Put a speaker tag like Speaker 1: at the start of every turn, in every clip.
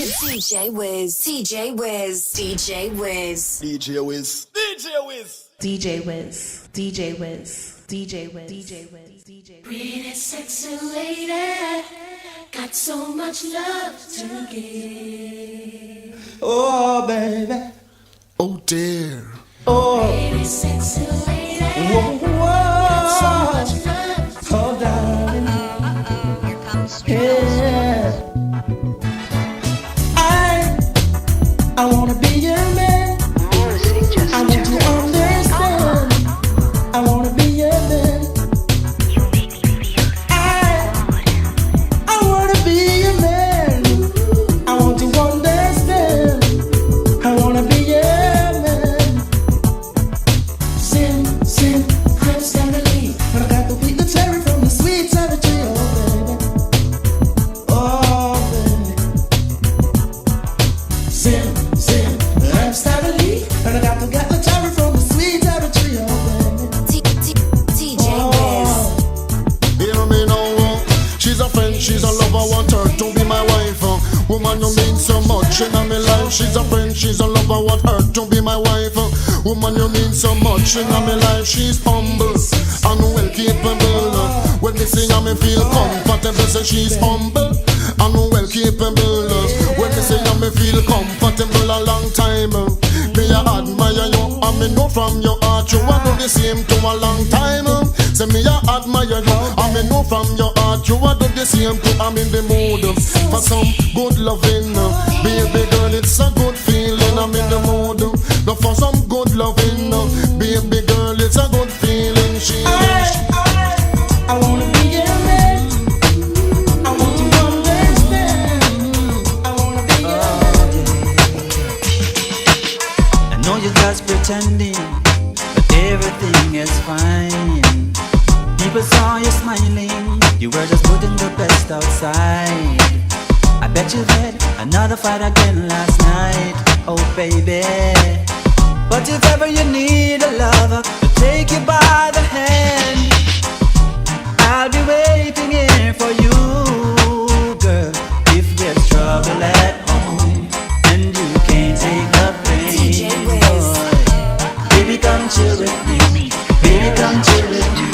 Speaker 1: DJ Wiz, DJ Wiz, DJ Wiz,
Speaker 2: DJ Wiz, DJ Wiz,
Speaker 3: DJ Wiz, DJ Wiz, DJ Wiz, DJ Wiz, DJ Wiz.
Speaker 4: Pretty sexy lady, got so much love to give.
Speaker 5: Oh baby,
Speaker 2: oh dear,
Speaker 5: oh
Speaker 4: Pretty sexy lady,
Speaker 5: whoa, whoa.
Speaker 4: got so much love to
Speaker 5: Oh darling,
Speaker 6: Here comes
Speaker 5: yeah. I wanna be your man.
Speaker 6: music just
Speaker 5: I want to understand. I wanna be your man.
Speaker 6: you make me feel
Speaker 5: I wanna be your man. I want to understand. I wanna be your man. Sim, I'm Stanley. But I got to beat the cherry from the sweet side of tree, oh baby. Sim, I'm Stanley. And I got to get the cherry from the sweet side of tree,
Speaker 1: DJ Wiz.
Speaker 2: hear me now. She's a friend, she's a lover, want her to be my wife. Woman, you mean so much in my life. She's a friend, she's a lover, want her to be my wife. Woman, you mean so much in my life. She's humble and well capable. When me sing, I me feel comfortable. Say she's humble and well capable. When me sing, I me feel comfortable a long time. Me I admire you, and me know from your heart you are do the same to a long time. Say me I admire you, and me know from your heart you are do the same to. I'm in the mood for some good loving, baby girl. It's a good feeling. I'm in the mood no for some good loving, baby girl. It's a good feeling.
Speaker 5: I wanna be your man. I want to understand. I wanna be your man.
Speaker 7: I know you're just pretending, but everything is fine. People saw you smiling, you were just putting the best outside. I bet you had another fight again last night, oh baby. But if ever you need a lover to take you by the hand, I'll be waiting here for you, girl. If there's trouble at home and you can't take the pain,
Speaker 1: DJ Wiz.
Speaker 7: boy, baby come chill with me, baby come chill with me.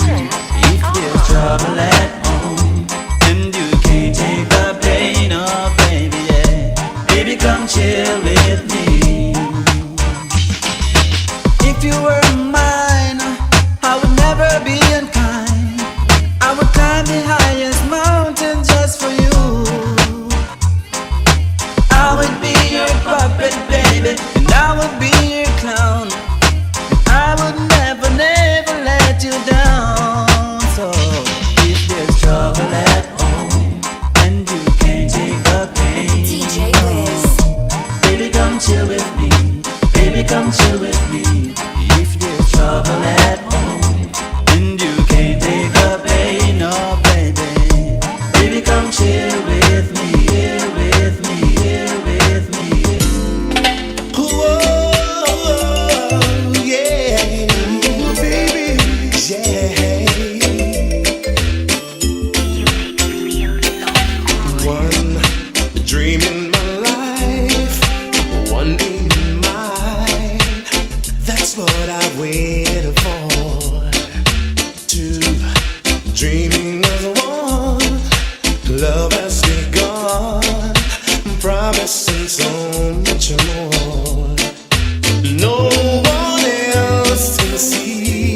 Speaker 7: If there's trouble at home and you can't take the pain, oh baby, yeah, baby come chill with me. If you were mine, I would never be unkind. I would climb the highest mountain just for you. I would be your puppet, baby, and I would be your clown. I would never, never let you down. So if there's trouble at home and you can't take the pain,
Speaker 1: DJ Wiz.
Speaker 7: baby come chill with me, baby come chill with me. If there's trouble at home and you can't take the pain, oh baby, baby come chill with me, here with me, here with me.
Speaker 5: Whoa, yeah, baby, yeah. One dream in my life, one in mine. That's what I waited for. Two, dreaming as one. Love has begun, promising so much more. No one else can see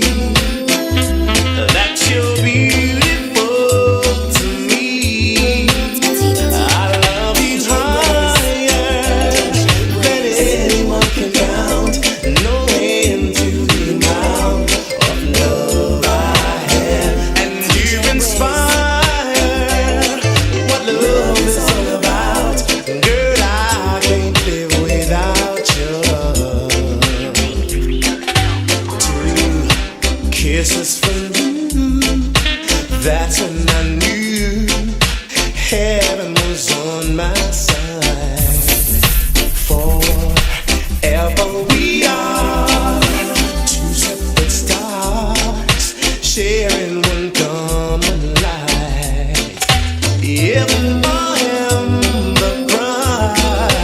Speaker 5: that you're beautiful to me. I love you higher than anyone can count. No end to the amount of love I have, and you inspire what love is all about. Girl, I can't live without your love. Two kisses from you, that's when I knew heaven was on my side. Forever we are two separate stars, sharing one common light. If I am the bride,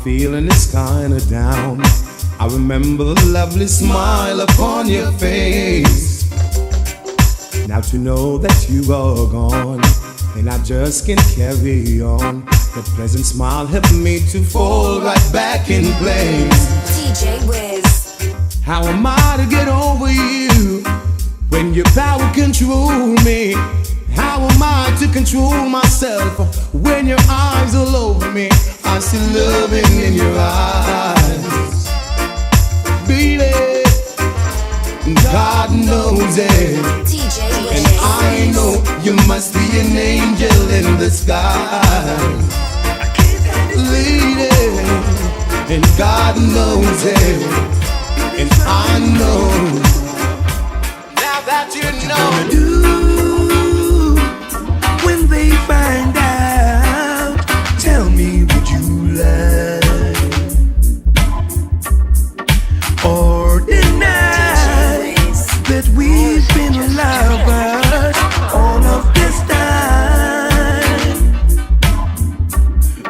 Speaker 8: feeling is kinda down, I remember the lovely smile upon your face. Now to know that you are gone, and I just can't carry on. The pleasant smile helped me to fall right back in place.
Speaker 1: DJ Wiz.
Speaker 8: How am I to get over you when your power control me? How am I to control myself when your eyes all over me? I see loving in your eyes, baby. God knows it,
Speaker 1: DJ Wiz.
Speaker 8: and I know you must be an angel in the sky, lady. And God knows it, and I know. Now that you know,
Speaker 5: do when they find out? Tell me, would you lie or deny that we've been lovers all of this time?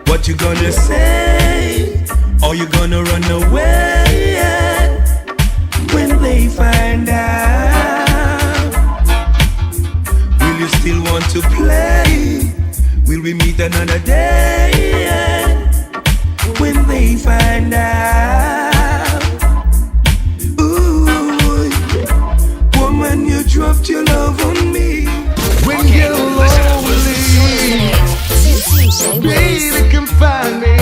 Speaker 5: What you gonna say? Or you gonna run away when they find out? Will you still want to play? Will we meet another day when they find out? Ooh, woman, you dropped your love on me.
Speaker 8: when you're lonely,
Speaker 1: DJ Wiz.
Speaker 8: baby, can find me.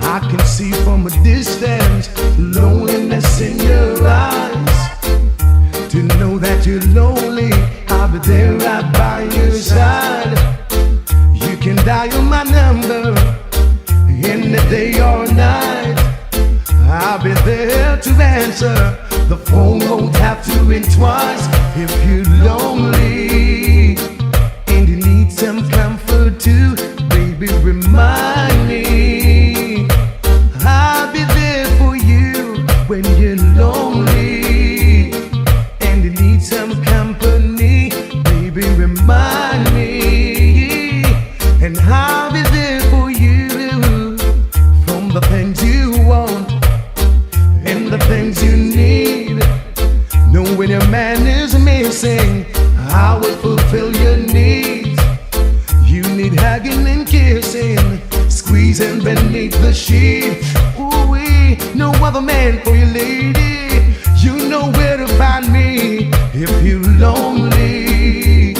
Speaker 8: I can see from a distance loneliness in your eyes. To know that you're lonely, I'll be there right by your side. You can dial my number in the day or night. I'll be there to answer. The phone won't have to ring twice. If you're lonely and you need some comfort too, baby, remind me. I'll be there for you when you're lonely and you need some company. Baby, remind me, and I'll be there for you. From the things you want and the things you need. Know when your man is missing, I will fulfill your needs. You need hugging and kissing, squeezing beneath the sheet. Ooh, no other man for you, lady. You know where to find me if you're lonely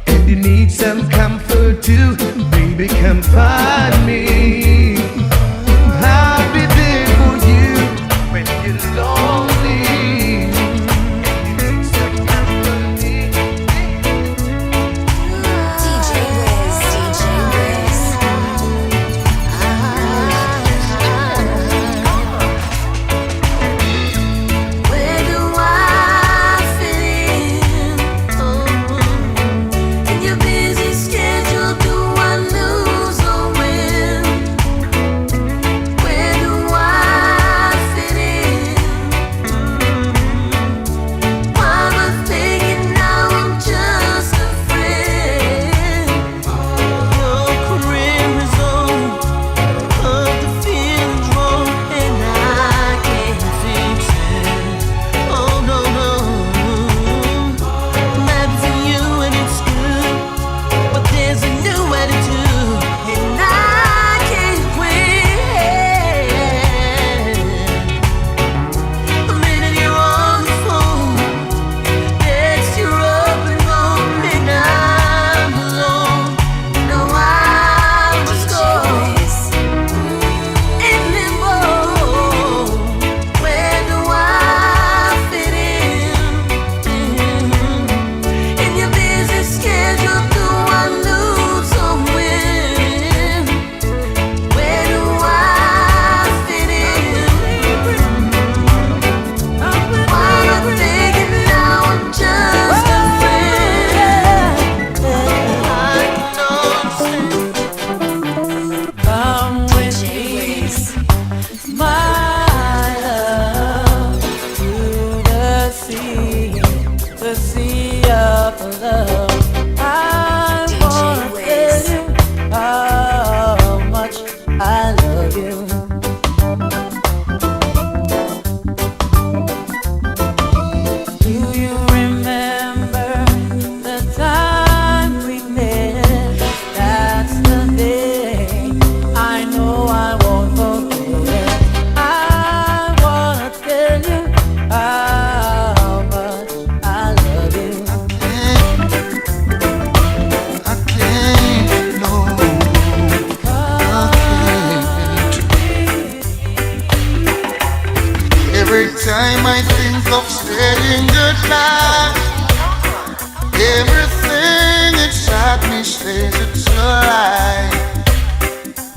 Speaker 8: and you need some comfort too. Baby, come find me. I'll be there for you when you're lonely and you need some company.
Speaker 1: DJ Wiz. DJ Wiz.
Speaker 4: Where do I fit in? In your busy schedule, do I lose or win?
Speaker 2: Every time I think of saying goodbye, everything inside me says it's a lie.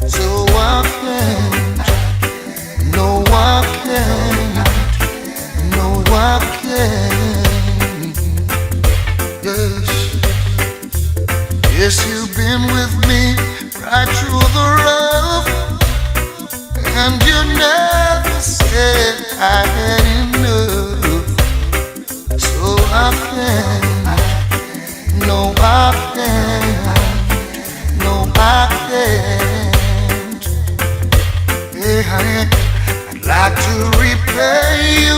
Speaker 2: So I can't, no I can't, no I can't. Yes, you've been with me right through the rough, and you never said I had enough. So I can't, no I can't, no I can't. Hey honey, I'd like to repay you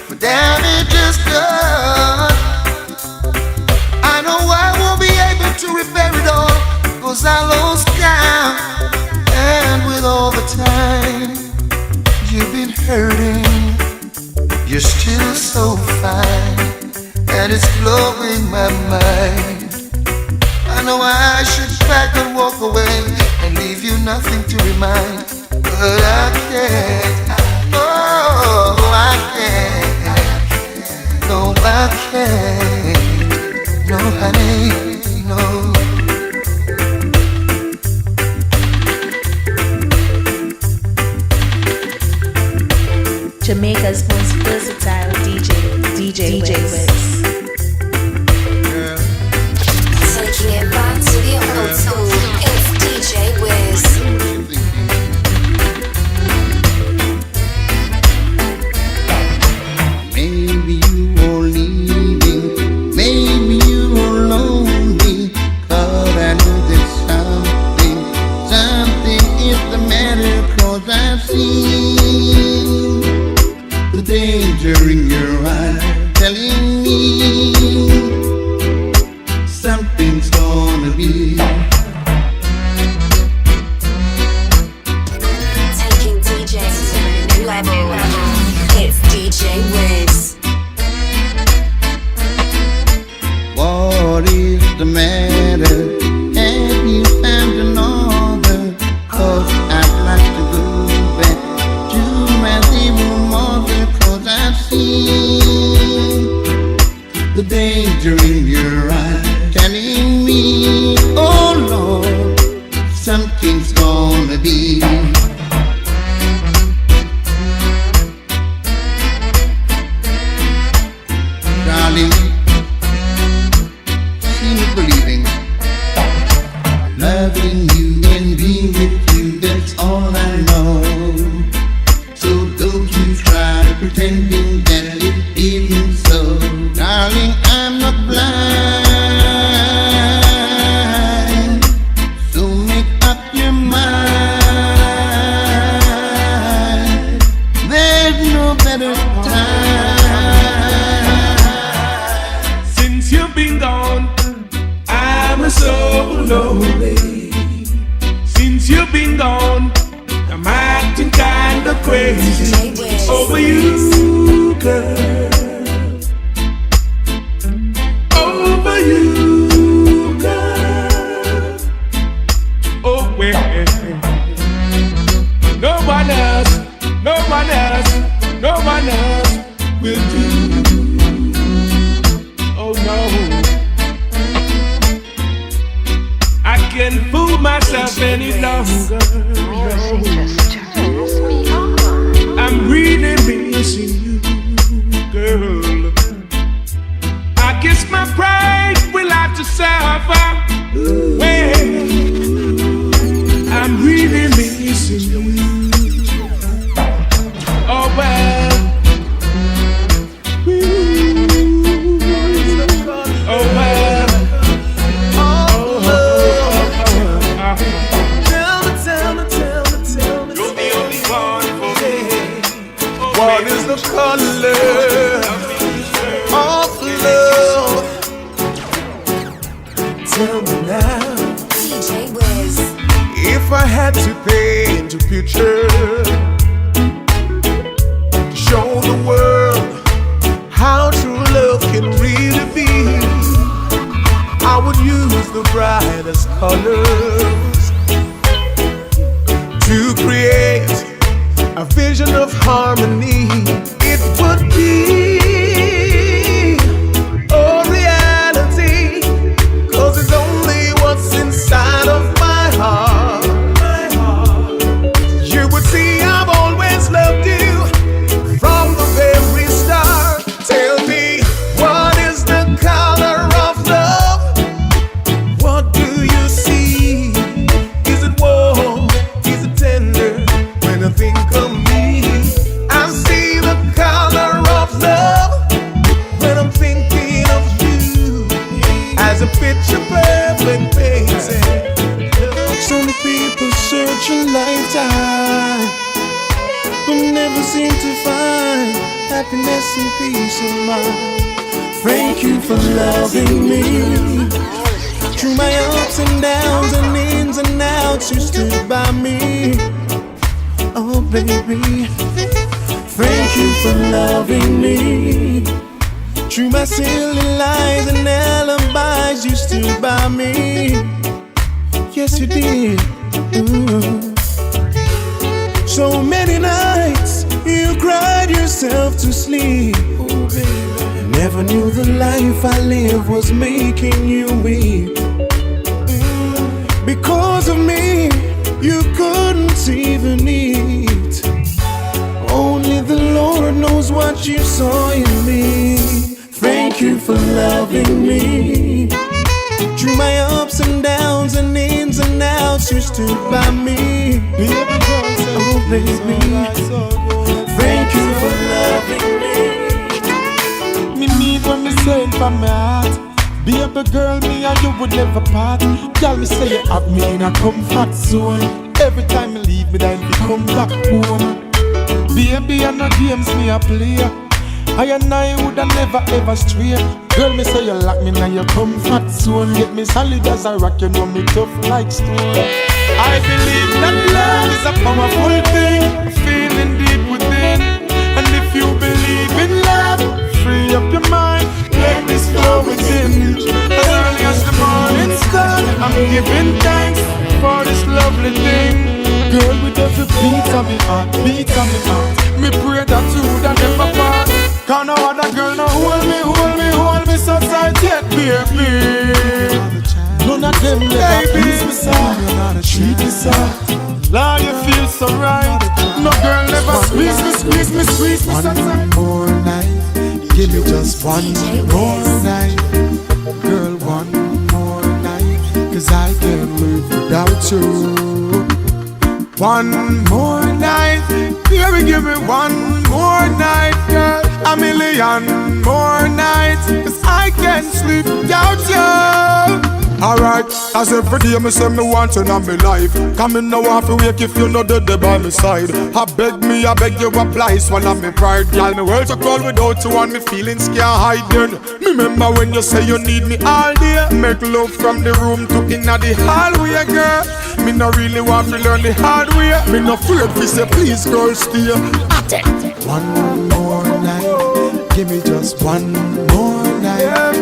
Speaker 2: for damages done. I know I won't be able to repair it all, 'cause I lost count. And with all the time you've been hurting, you're still so fine, and it's blowing my mind. I know I should pack and walk away and leave you nothing to remind, but I can't, oh I can't, no I can't, no honey, no.
Speaker 3: Jamaica's most versatile DJ Wiz.
Speaker 1: Taking it back to the old school. It's DJ Wiz.
Speaker 2: Maybe you are leaving, maybe you are lonely, 'cause I know there's something is the matter, 'cause I've seen the danger in your eyes telling me something's gonna be.
Speaker 1: Taking DJs to a new level. It's DJ Wiz.
Speaker 2: What is the matter? Have you found another? 'Cause I'd like to go back to my zero mother, 'cause I've seen the danger in your eyes telling me, oh Lord, something's gonna be. Darling, see me believing, loving you and being with you, that's all I know. So don't you try pretending that it isn't so. Darling, I'm not blind, so make up your mind. There's no better time.
Speaker 8: Since you've been gone, I'm so lonely. Since you've been gone, I'm acting kinda crazy over you, girl. Over you, girl. Oh, well, no one else, no one else, no one else will do. Oh no, I can't fool myself any longer. I'm really missing you, girl. I guess my pride will have to suffer. Well, I'm really missing you. Oh well. Oh well. Tell me. You're the only one for me. What is the color of love? Tell me now.
Speaker 1: DJ Wiz.
Speaker 8: If I had to paint a picture to show the world how true love can really be, I would use the brightest colors to create a vision of harmony in
Speaker 5: but never seem to find happiness and peace of mind. Thank you for loving me. Through my ups and downs and ins and outs, you stood by me. Oh baby, thank you for loving me. Through my silly lies and alibis, you stood by me. Yes, you did. Ooh. So many nights you cried yourself to sleep. Ooh, baby. Never knew the life I lived was making you weep. Because of me, you couldn't even eat. Only the Lord knows what you saw in me. Thank you for loving me. Through my ups and downs and ins and outs, you stood by me. Oh baby, thank you for loving me.
Speaker 9: Me mean when me say it from my heart. Baby girl, me and you would never part. Girl, me say you have me in a comfort zone. Every time you leave me, then you come back home. Baby, and no games me a play. I and I woulda never ever stray. Girl, me say you lock me in your comfort zone. Get me solid as a rock, you know me tough like stone. I believe that love is a powerful thing, a feeling deep within. And if you believe in love, free up your mind, let this flow within. As early as the morning sun, I'm giving thanks for this lovely thing. Girl, with every beat of me heart, beat of me heart, me pray that you woulda never part. Cause no other girl no hold me so tight yet, baby. None of them never please me so, treat me so. Lord, you feel so right. No girl never squeeze me so tight. One more night, give me just one more night. Girl, one more night, cause I can't live without you. One more night, baby, give me one more night, girl. A million more nights, cause I can't sleep without you. Alright, as every day me say me want you in my life. Come in now off to wake if you know dead by my side. I beg you apply, swallow me pride. Girl, me world so cold without you and me feelings can't hide then. Remember when you say you need me all day. Make love from the room to inna the hallway, girl. Me no really want to learn the hard way. Me no afraid to say please girl stay. One more night, give me just one more night.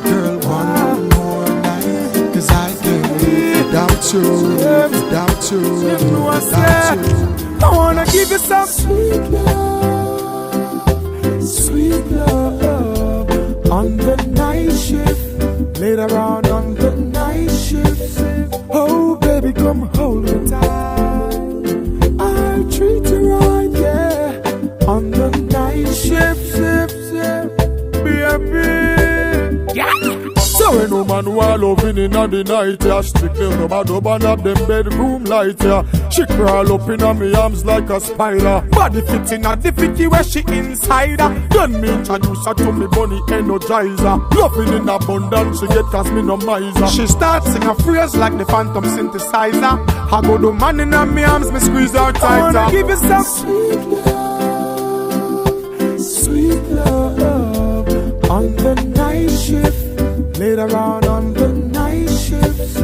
Speaker 9: Girl, one more night, cause I can't live without you, without you, without you. I wanna give you some sweet love on the night shift, later on the night shift. Oh baby, come hold me tight, I'll treat you right, yeah. On the night shift, baby, yeah. So when no man who are loving in the night, yeah. Strictly no man open up them bedroom light, yeah. She crawl up in me arms like a spider. Body fit in the fitty where she inside her. Then me introduce her to me bunny energizer. Loving in abundance, she get cause me no miser. She starts sing a phrase like the phantom synthesizer. I go to man in me arms, me squeeze her tighter. I wanna give you some sweet love on the night shift, later on the night shift.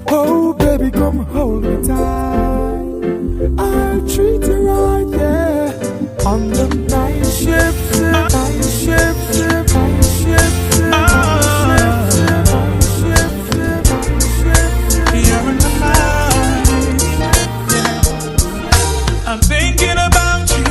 Speaker 9: Oh baby, come hold me tight, I'll treat you right, yeah. On the night shift, night shift, night shift, night shift, night shift. You're in my mind, I'm thinking about you.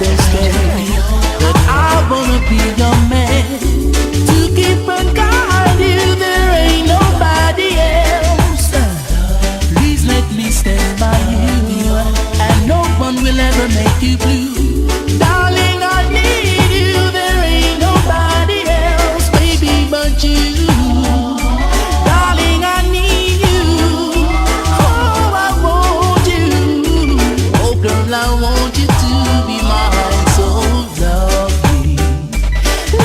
Speaker 5: understand that I wanna be your man, to keep and guide you. There ain't nobody else. Please let me stand by you, and no one will ever make you blue. Darling, I need you. There ain't nobody else, baby, but you. Darling, I need you. Oh, I want you. Oh, girl, I want you to be mine. So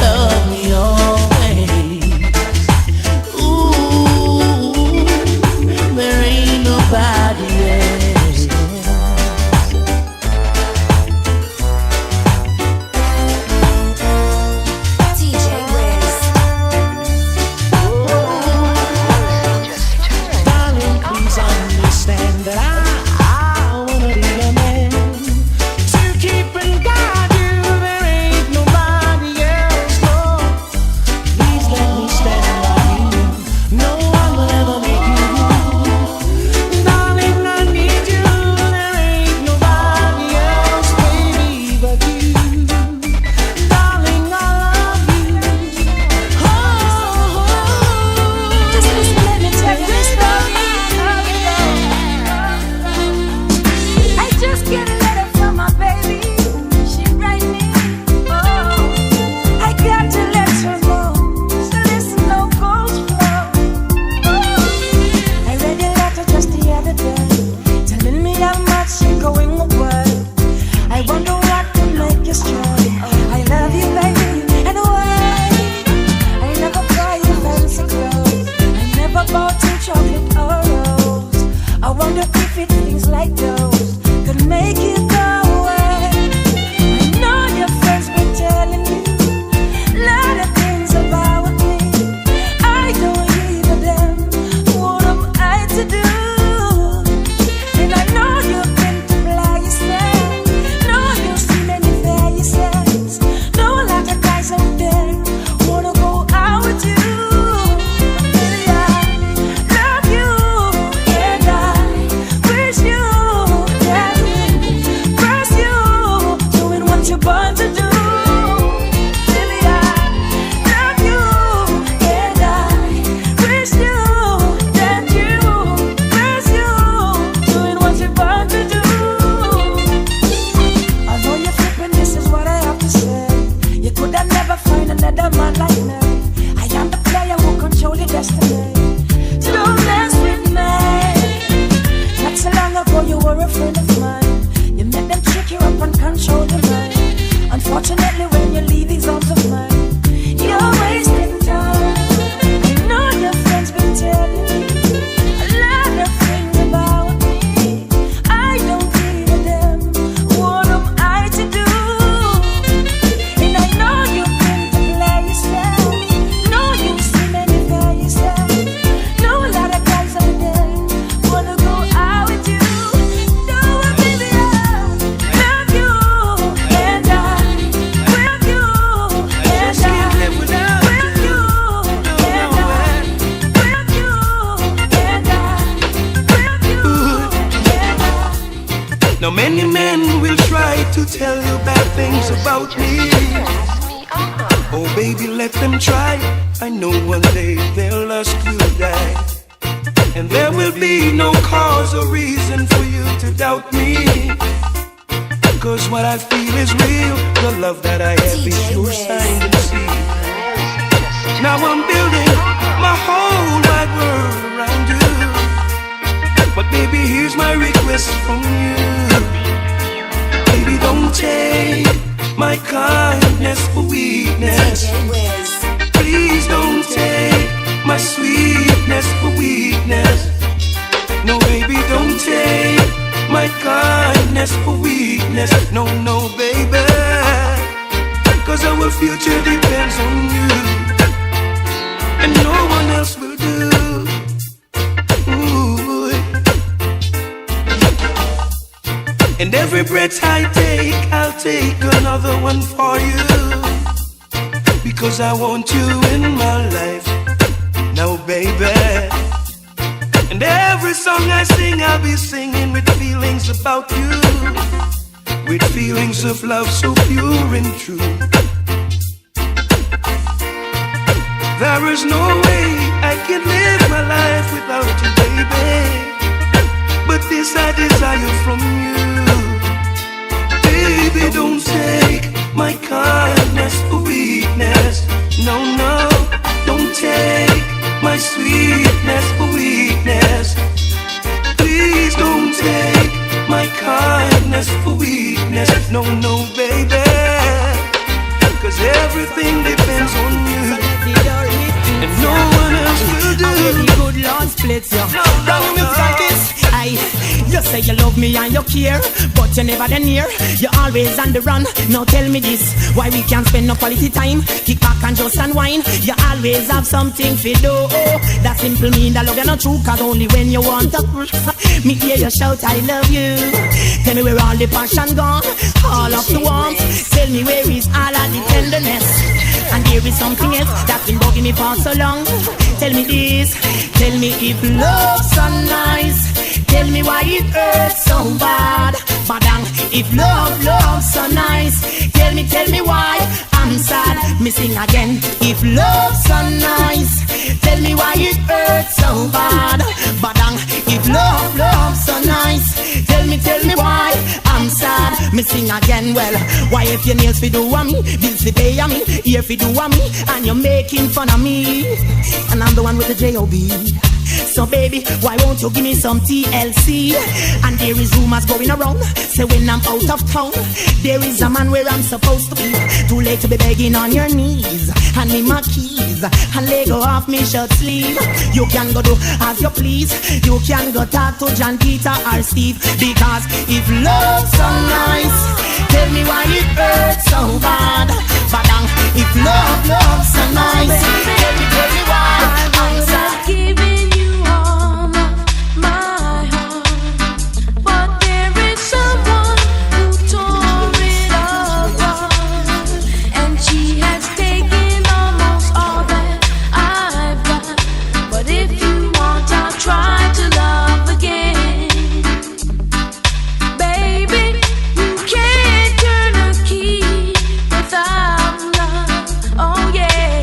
Speaker 5: love me always. Ooh, there ain't nobody else.
Speaker 1: DJ Wiz.
Speaker 5: Darling, please understand that I wanna be your man, to keep and guide you. There ain't nobody else. No, please let me stand by you. No one will ever make you blue. Darling, I need you. There ain't nobody else, baby, but you. Darling, I love you.
Speaker 1: Just listen, let me tell you this story. I just get a letter from my baby. She write me, oh, I got to let her know. So listen, no goes flow. Oh, I read your letter just the other day, telling me how much you're going away. I wonder what could make you stray. I love you, baby, and why? I never buy you fancy clothes. I never bought you chocolate or rose. I wonder if it's things like those could make you go away. I know your friends been telling you a lot of things about me. I don't give a damn. What am I to do? And I know you've been to places. Know you've seen many faces. Know a lot of guys out there wanna go out with you. Baby, I love you, and I wish you that press you, doing what you're born to do. Baby, I love you, and I wish you that you press you, doing what you're born to do. I know you're flipping, this is what I have to say. You could have never find another man like me. I am the player who control your destiny. So don't mess with me. Not so long ago you were a friend of mine. You made them trick you up and control your mind. Unfortunately, when you leave these arms of mine, you're wasting time. I know your friends been telling me a lot of things about me. I don't give a damn. What am I to do? And I know you've been to places. Know you've seen many faces. Know a lot of guys out there wanna go out with you. No, baby, I love you, and I will you, and I will you, and I will you, and I.
Speaker 8: Now many men will try to tell you bad things about me. Oh baby, let them try. I know one day they'll ask you that, and there will be no cause or reason for you to doubt me. Cause what I feel is real. The love that I have is
Speaker 1: DJ
Speaker 8: sure
Speaker 1: Wiz.
Speaker 8: signed and sealed. Now I'm building my whole wide world around you. But baby, here's my request from you. Baby, don't take my kindness for weakness.
Speaker 1: DJ Wiz.
Speaker 8: Please don't take my sweetness for weakness. No, baby, don't take my kindness for weakness. No, no, baby. Cause our future depends on you, and no one else will do. Ooh. And every breath I take, I'll take another one for you. Because I want you in my life now, baby. And every song I sing, I'll be singing with feelings about you.
Speaker 10: with feelings of love so pure and true. There is no way I can live my life without you, baby. But this I desire from you. Baby, don't take my kindness for weakness. No, no, don't take my sweetness for weakness. Please don't take my kindness for weakness. No, no, baby. 'Cause everything depends on you, and no one else will do.
Speaker 11: The good Lord splits you. You say you love me and you care, but you never then near. You're always on the run. Now tell me this, why we can't spend no quality time? Kick back and just unwind. You always have something to do. That simple mean that love you're not true, 'cause only when you want to me hear you shout I love you. Tell me where all the passion gone, all of the warmth. Tell me where is all of the tenderness. And there is something else that's been bugging me for so long. Tell me this, tell me if love's so nice. Tell me why it hurts so bad. Badang, if love's so nice. Tell me why I'm sad. Missing again. If love's so nice. Tell me why it hurts so bad. Badang, if love's so nice. Tell me why I'm sad. Missing again. Well, why if your nails fi do a me, bills fi pay a me, ear fi do a me, and you're making fun of me, and I'm the one with the J.O.B. So baby, why won't you give me some TLC? And there is rumors going around, say when I'm out of town, there is a man where I'm supposed to be. Too late to be begging on your knees. Hand me my keys and let go off me shirt sleeve. You can go do as you please. You can go talk to John, Peter or Steve. Because if love's so nice, tell me why it hurts so bad. Badang, if love's so nice, tell me why I'm sad.
Speaker 4: Giving you all of my heart, but there is someone who tore it apart, and she has taken almost all that I've got. But if you want, I'll try to love again. Baby, you can't turn a key without love. Oh yeah,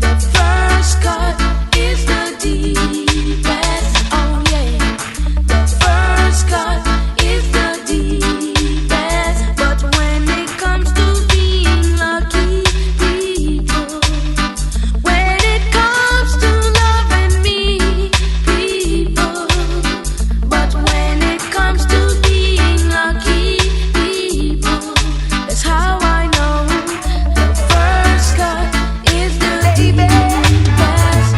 Speaker 4: the first cut is the deepest. Oh yeah, the first cut is the deepest. But when it comes to being lucky people, when it comes to loving me people, but when it comes to being lucky people, that's how I know the first cut is the deepest.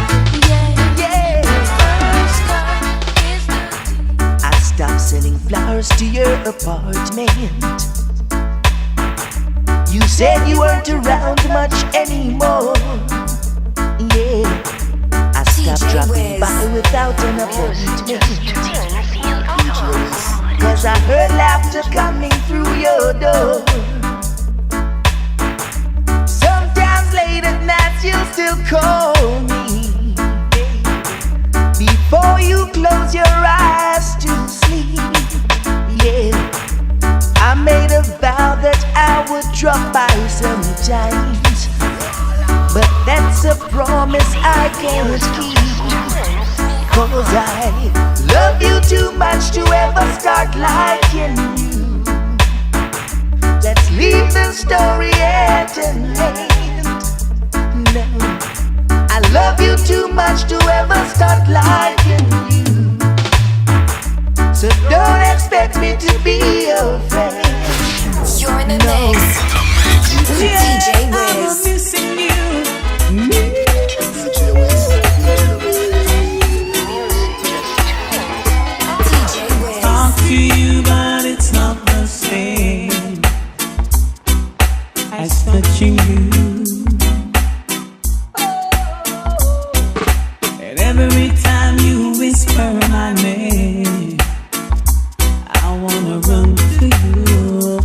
Speaker 4: Yeah, the first cut is the
Speaker 12: I stopped sending flowers to your apartment. You said you weren't around much anymore. Yeah, I stopped dropping by without an appointment. 'Cause I heard laughter coming through your door. Sometimes late at night you'll still call me before you close your eyes to sleep. Yeah, I made a vow that I would drop by sometimes, but that's a promise I can't keep. 'Cause I love you too much to ever start liking you. Let's leave the story at an end. No, I love you too much to ever start liking you. So don't expect me to be your friend.
Speaker 4: You're in the mix with DJ Wiz.
Speaker 11: I'm missing you.
Speaker 13: Talk to you, but it's not the same as touching you. And every time you whisper my name, I wanna run to you.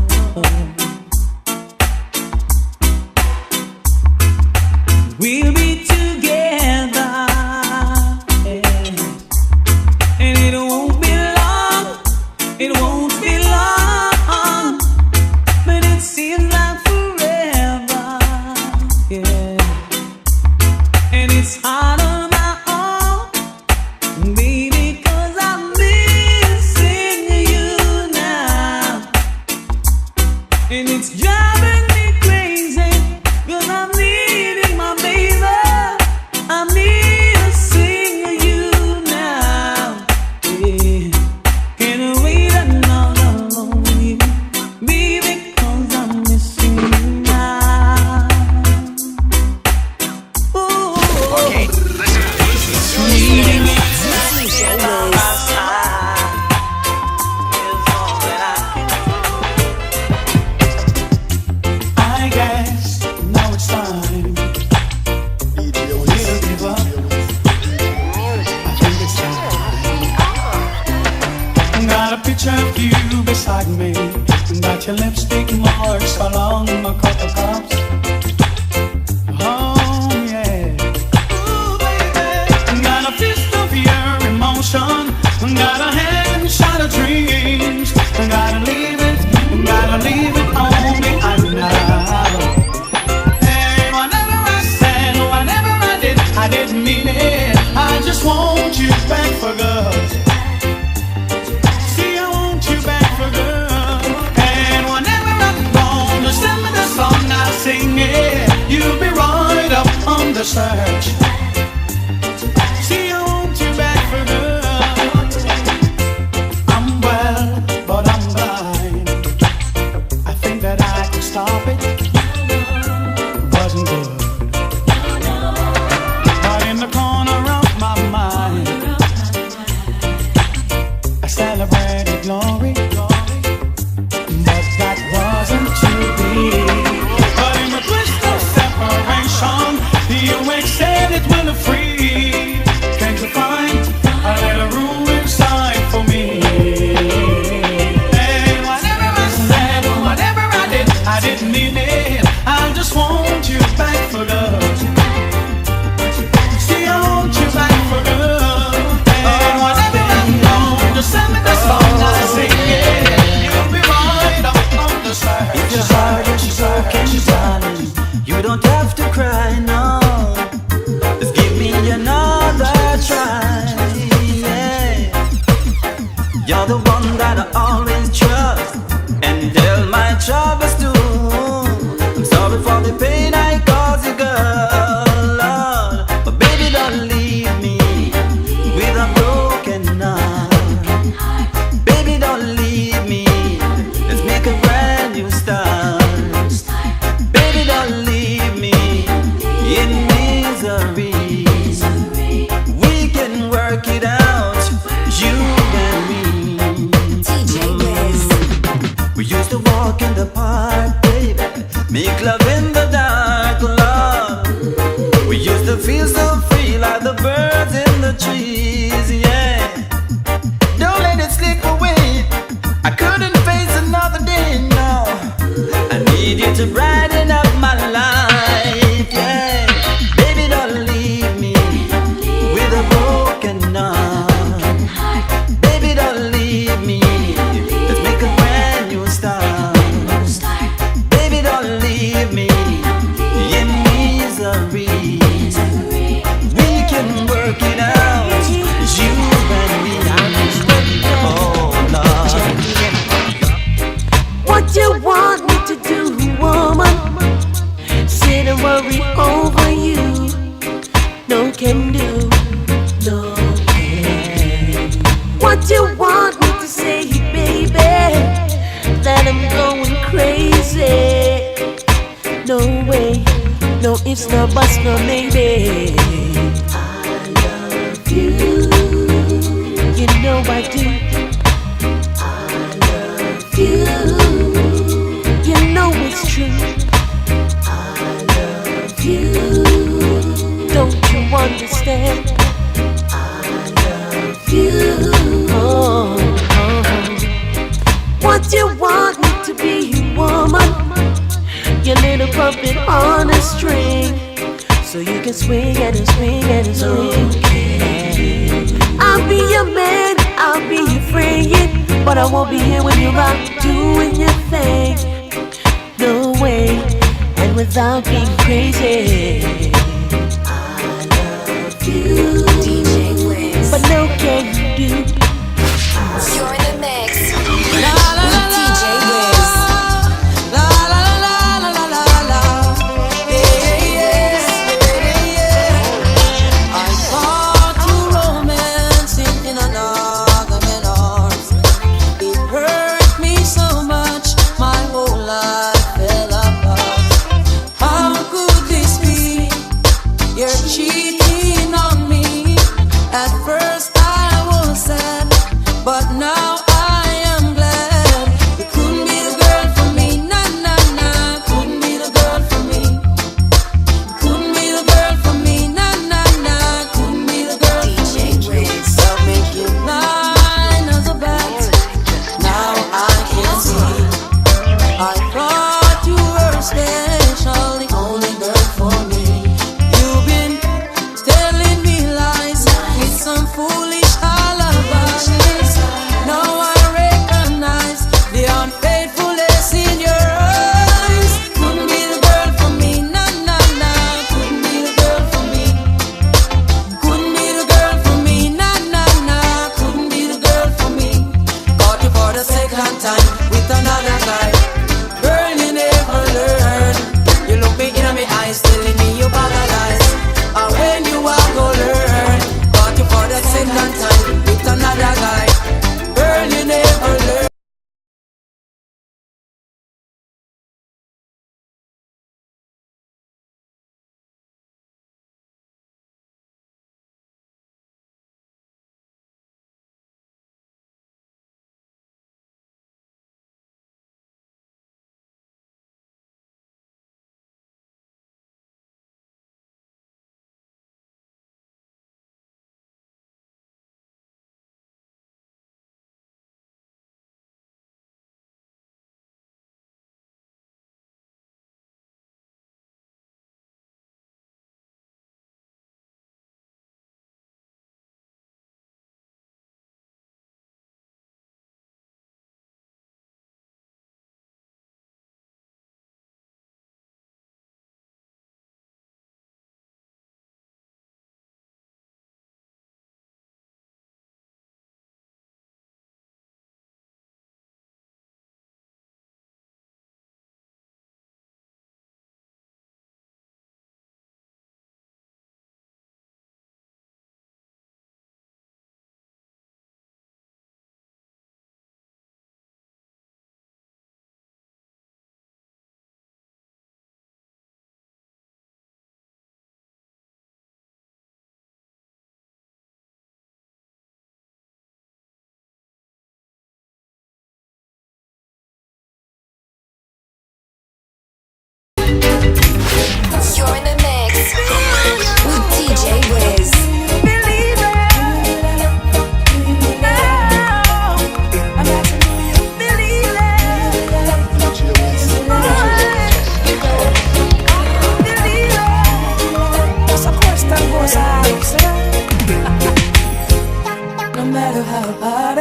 Speaker 13: driving me crazy, 'cause I'm needing my baby. I need to sing you now. Yeah. In a way that not alone, baby, 'cause I'm missing you now. Ooh.
Speaker 10: Okay, listen.
Speaker 13: Needing me. I guess now it's time. Little give up. I think it's time. Got a picture of you beside me. Got your lipstick marks along my couple cups. Oh yeah. Ooh, baby. Got a fist of your emotion. Got a hand shot of dreams. Gotta leave it on behind now. Hey, whatever I said, whatever I did, I didn't mean it. I just want you back for good. See, I want you back for good. And whenever I'm gone, just send me the song, I'll sing it. You'll be right up on the search. See, I want you back for good. I'm well, but I'm blind. I think that I can stop it. Wasn't good. But in the corner of my mind, I celebrated glory. But that wasn't to be. But in the twist of separation, you said it will free. Can't you find a little room inside for me? Hey, whatever I said, whatever I did, I didn't mean it. I just want you back for good. See, I want you back for good. And whatever I'm gone, just send me the song, I'll sing it. You'll be right up on the search.
Speaker 7: If your heart is broken, darling, you don't have to cry, no. Just give me another try, yeah. You're the one that I always trust, and tell my troubles to. I'm sorry for the pain I caused you, girl, Lord. But baby, don't leave me with a broken heart. Baby, don't leave me. Let's make a brand new start. Baby, don't leave me in misery. We can work it out, you and me. We used to walk in the park, baby, make love in the dark, love. We used to feel so free like the birds in the trees, yeah. Don't let it slip away. I couldn't face another day, no. I need you to brighten up my life, yeah. Baby, don't leave me with a broken heart. Baby, don't leave me. Let's make a brand new start. Baby, don't leave me in misery. We can work it out, you and me. Oh, Lord.
Speaker 4: What you want me to do, woman? Sit and worry over you. No can do, no can. What you want me to say, baby? That I'm going crazy. No way, no ifs, no buts, no maybe. I love you. You know I do. I love you. You know it's true. I love you. Don't you understand? I love you. Oh. What you want me to be, woman? Your little puppet on a string, so you can swing and swing and swing. I'll be your man, I'll be your friend, but I won't be here when you're out doing your thing. No way, and without being crazy. I love you, DJ Wiz. But no can you do. You're in the mix with DJ Wiz.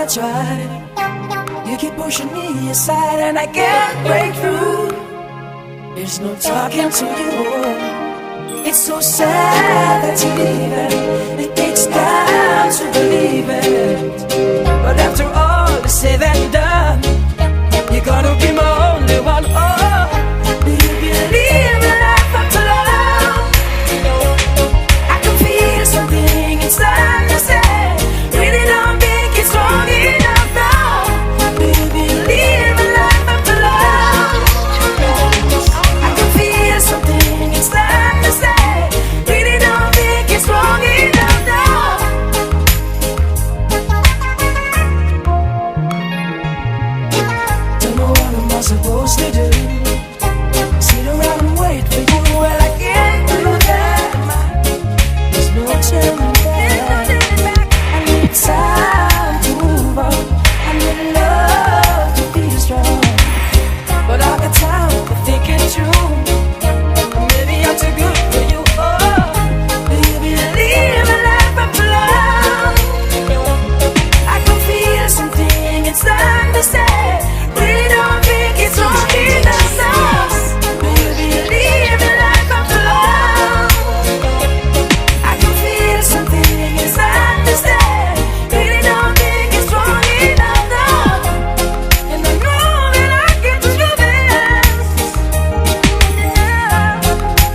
Speaker 1: I try, you keep pushing me aside and I can't break through. There's no talking to you. It's so sad that you're leaving. It takes time to believe it, but after all is said and done, you're gonna be my only one. Oh, do you believe in life after love? I can feel something inside me say, really don't think it's strong enough now. Do you believe in life after love? I can feel something inside me say, really don't think it's strong enough now. Don't know what am I supposed to do? Sit around and wait for you. Well, I can't do that. There's no turning back. I need time to move on. I need love to be strong, but I got time for thinking true. Maybe I'm too good for you. Oh, do you believe in life after love? I can feel something inside me say, really don't think it's wrong enough now. Do you believe in life after love? I can feel something inside me say, really don't think it's wrong enough now. And I know that I can do this.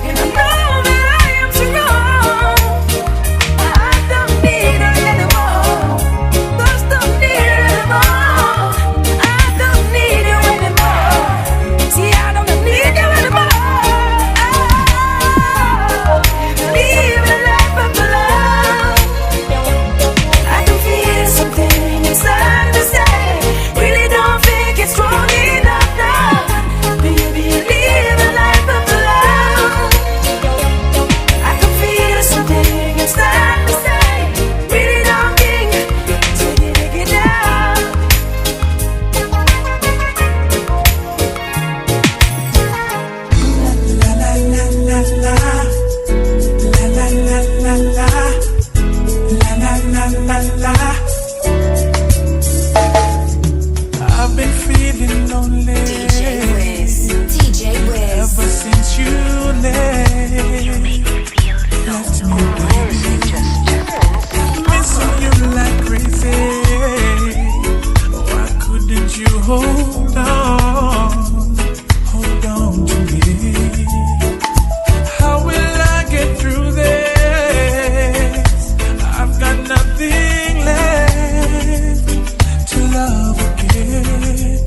Speaker 1: And I know that I am too wrong. I don't need her anymore. Just don't need her anymore. I don't need you anymore. See, I don't need you anymore. Leave a life after love. I can feel something inside me say, really don't think it's strong enough now. Do you believe in life after love? I can feel something inside me say, really don't think, take it down.
Speaker 13: La la la la la. La la la la la. La la la la la. I've been feeling lonely
Speaker 4: DJ Wiz.
Speaker 13: ever since you left me, baby. Missing you like crazy. Why couldn't you hold on to me? How will I get through this? I've got nothing left to love again,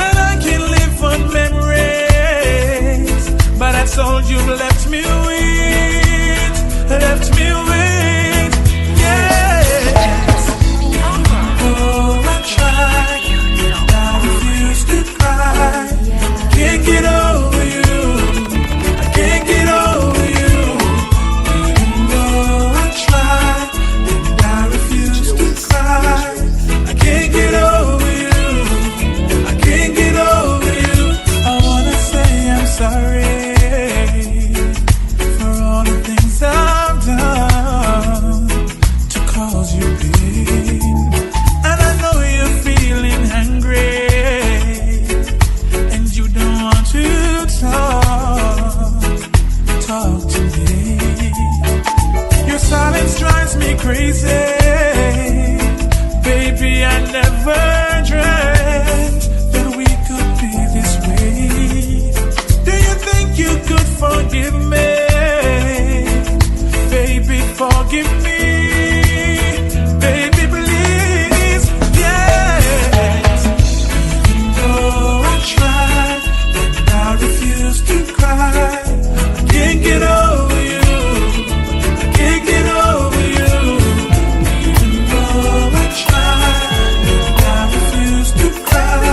Speaker 13: and I can live on memories, but that's all you've left me with, yes. Oh, I tried, I refuse to cry. Can't get over you, I can't get over you. Even though I tried, and I refuse to cry. I can't get over you, I can't get over you. I wanna say I'm sorry for all the things I've done to cause you pain. And I know you're feeling angry, and you don't want to talk to me. Your silence drives me crazy. Baby, I never dreamt that we could be this way. Do you think you could forgive me? Baby, forgive me. Baby, please, yes. Even though I tried, and I refuse to cry. I can't get over you, I can't get over you. Even though I tried, and I refuse to cry.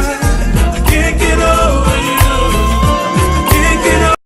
Speaker 13: I can't get over you, I can't get over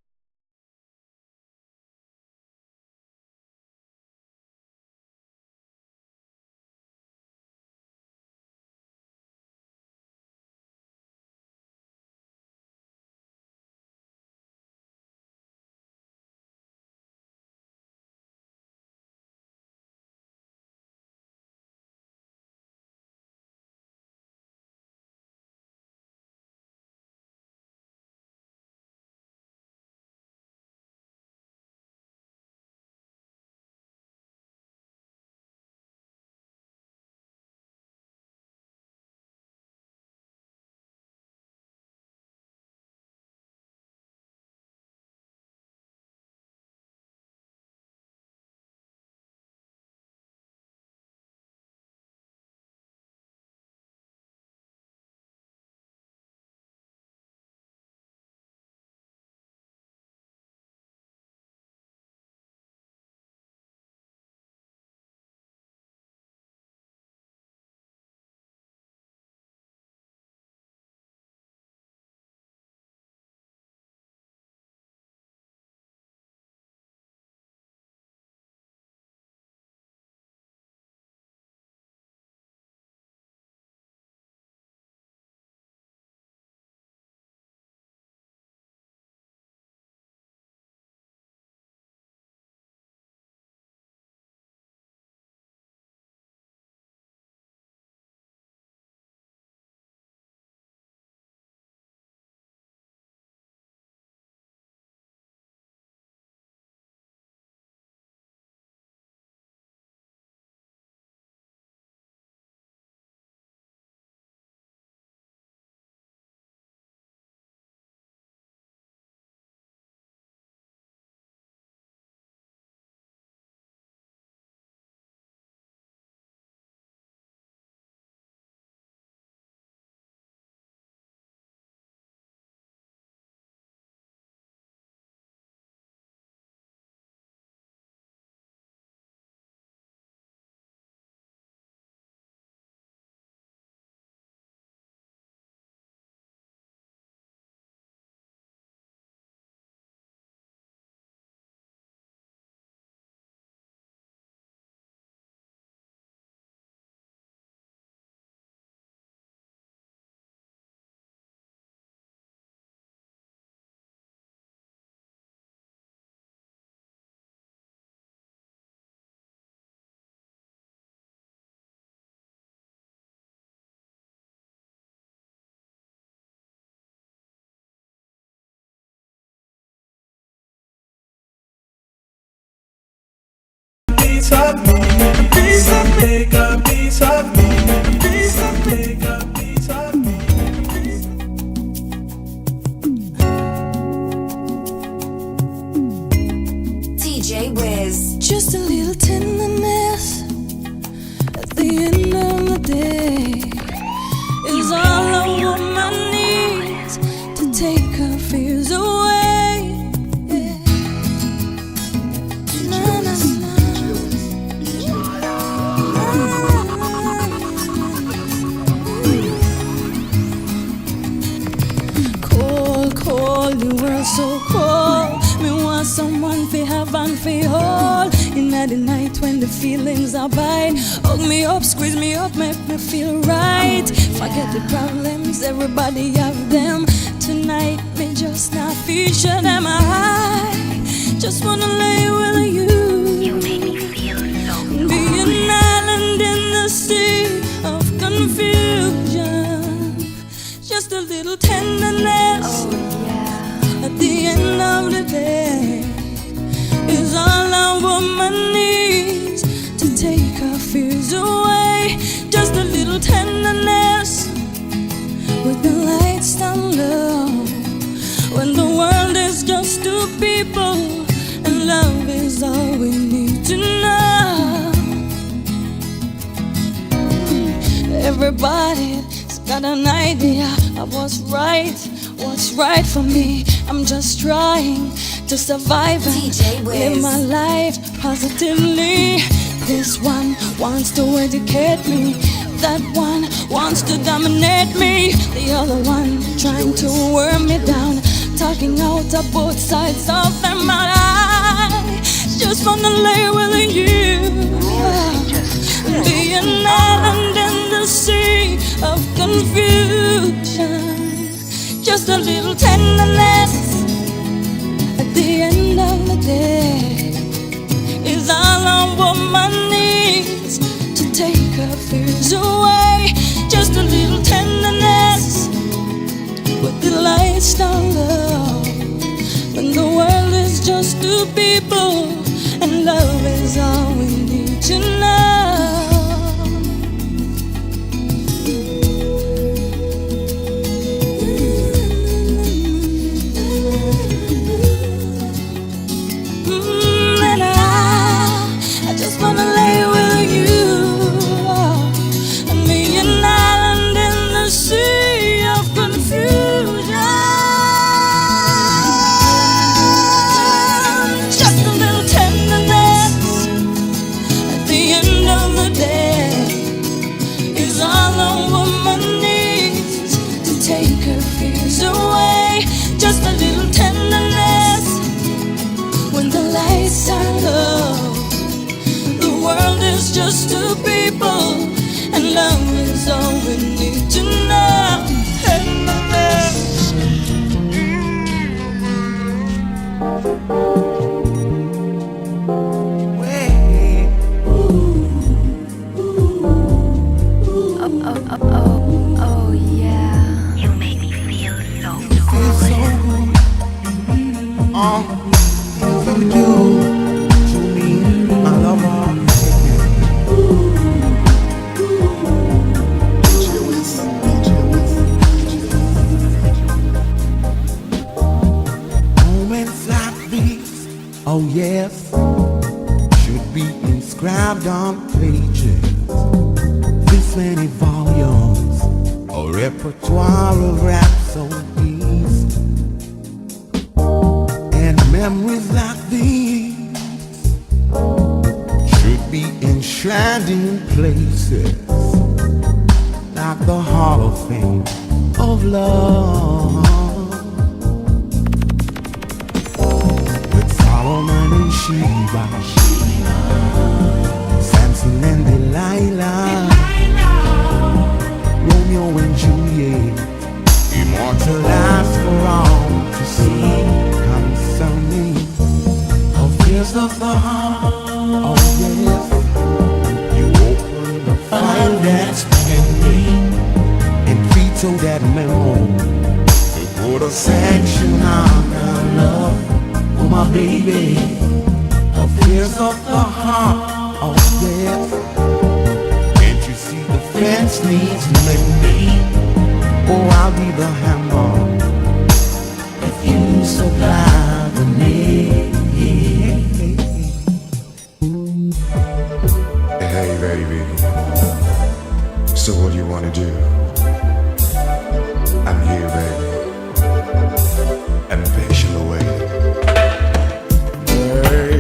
Speaker 13: piece of me. Take a piece of me. Take a piece of me.
Speaker 1: DJ Wiz. Just a little tenderness at the end of the day is all a woman needs to take her fears away. Yeah. Na, na, na. Cold, cold, the world so cold. Me want someone fi have and fi hold. In the night when the feelings are bite, hug me up, squeeze me up, make me feel right. Forget the problems, everybody have them. Tonight me just not feature them. I just wanna lay with you.
Speaker 6: You make me feel so
Speaker 1: Be an island in the sea of confusion. Just a little tenderness. Oh, yeah. At the end of the day is all a woman needs to take her fears away. Just a little tenderness with the lights down low. When the world is just two people and love is all we need to know. Everybody's got an idea of what's right for me. I'm just trying to survive and live my life positively. This one wants to educate me, that one wants to dominate me, the other one trying to wear me down, talking out of both sides of their mouth. I just wanna lay with you, be an island in the sea of confusion. Just a little tenderness at the end of the day is all a woman needs to take her fears away. Just a little tenderness with the lights down low. When the world is just two people and love is all we need to know. Just two people, and love is all we need to know.
Speaker 6: Oh yeah. You make me feel so good.
Speaker 8: You do to me, my lover. Oh yes, should be inscribed on pages. This many volumes, a repertoire of rhapsodies, and memories like these should be enshrined in places like the Hall of Fame of love. Solomon and Sheba, Samson and Delilah, Romeo and Juliet, immortalized for all to see concerning affairs of the heart. Oh yes, you open the file that's pending and veto that memo to put a sanction on our love. Oh my baby, affairs of the heart. Oh yeah. Can't you see the fence needs mending? Oh, I'll be the hammer if you supply the nail.
Speaker 14: Hey baby, so what do you want to do? I'm here, baby, and patiently waiting. Hey,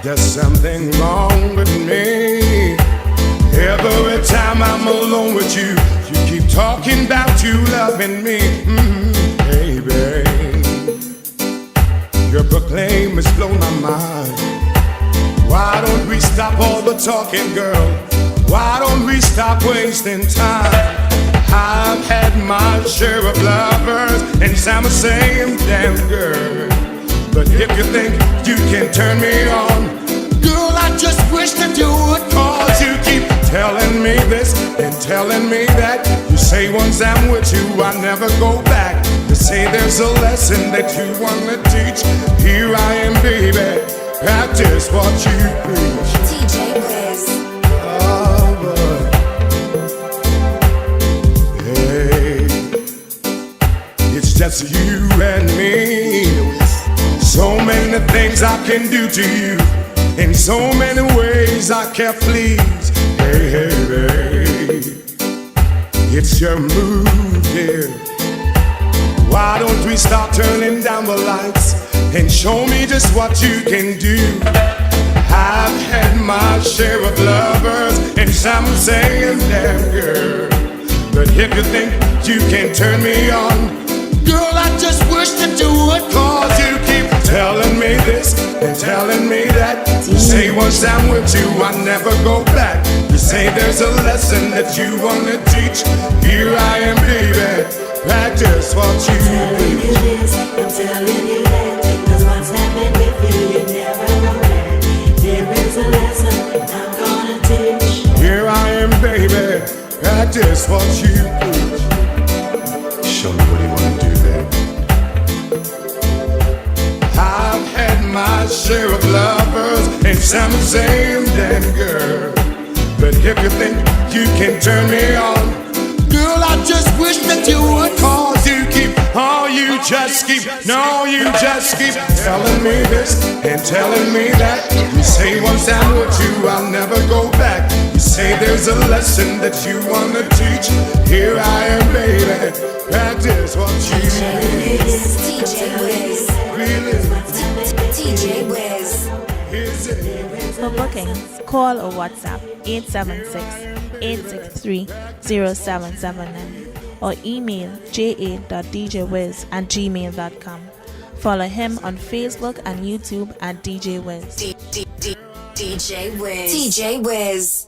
Speaker 14: there's something wrong with me. Every time I'm alone with you, you keep talking about you loving me. Baby, your proclaim has blown my mind. Why don't we stop all the talking, girl? Why don't we stop wasting time? I've had my share of lovers, and some are saying, damn girl. But if you think you can turn me on, girl, I just wish that you would, cause you keep telling me this and telling me that. You say once I'm with you, I never go back. You say there's a lesson that you wanna teach. Here I am, baby, practice what you preach.
Speaker 15: DJ Wiz.
Speaker 14: Oh, but hey, it's just you and me. So many things I can do to you, in so many ways I can please. Hey, hey, hey, it's your mood, dear. Why don't we stop turning down the lights and show me just what you can do? I've had my share of lovers, and some saying, damn girl. But if you think you can turn me on, girl, I just wish that you would, cause you keep telling me this and telling me that. You say once I'm with you, I never go back. You say there's a lesson that you wanna teach. Here I am, baby, practice what you preach.
Speaker 16: I'm telling you that, cause what's happened with you, you never know that. There is a lesson I'm gonna teach.
Speaker 14: Here I am, baby, practice what you preach. Show me what you wanna do, baby. I've had my share of lovers, and some saying, damn girl. But if you think you can turn me on, girl, I just wish that you would, cause you keep, oh, you just keep, no, you just keep telling me this and telling me that. You say once I'm with you, I'll never go back. You say there's a lesson that you wanna teach. Here I am, baby, practice what you preach.
Speaker 15: DJ Wiz.
Speaker 14: Really?
Speaker 15: DJ Wiz.
Speaker 3: For bookings, call or WhatsApp 876-863-0779 or email ja.djwiz@gmail.com. Follow him on Facebook and YouTube at DJ Wiz.
Speaker 15: DJ Wiz. DJ Wiz.